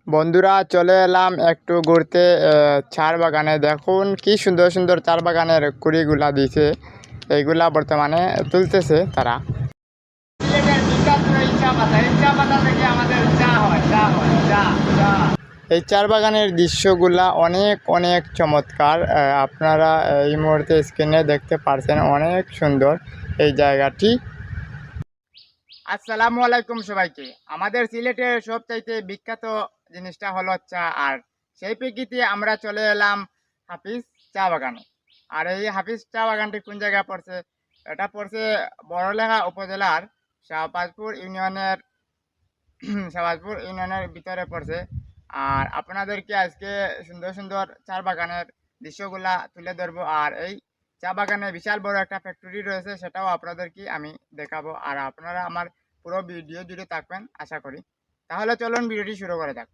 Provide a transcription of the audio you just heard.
বন্ধুরা চলে এলাম একটু ঘুরতে চার বাগানে। দেখুন কি সুন্দর সুন্দর চার বাগানের কুড়িগুলা দিছে, এইগুলা বর্তমানে তুলতেছে তারা। এই চার বাগানের দৃশ্যগুলা অনেক অনেক চমৎকার। আপনারা এই মুহূর্তে স্ক্রিনে দেখতে পারছেন, অনেক সুন্দর এই জায়গাটি। আসসালামু আলাইকুম সবাইকে। আমাদের সিলেটের সবচাইতে বিখ্যাত জিনিসটা হলো চা, আর সেই প্রেক্ষিতে আমরা চলে এলাম হাফিজ চা বাগানে। আর এই হাফিজ চা বাগানটি কোন জায়গায় পড়ছে? এটা পড়ছে বড়লেখা উপজেলার শাহবাজপুর ইউনিয়নের শাহবাজপুর ইউনিয়নের ভিতরে পড়ছে। আর আপনাদেরকে আজকে সুন্দর সুন্দর চা বাগানের দৃশ্যগুলা তুলে ধরবো। আর এই চা বাগানে বিশাল বড় একটা ফ্যাক্টরি রয়েছে, সেটাও আপনাদেরকে আমি দেখাবো। আর আপনারা আমার পুরো ভিডিও জুড়ে থাকবেন আশা করি। তাহলে চলুন ভিডিওটি শুরু করা যাক।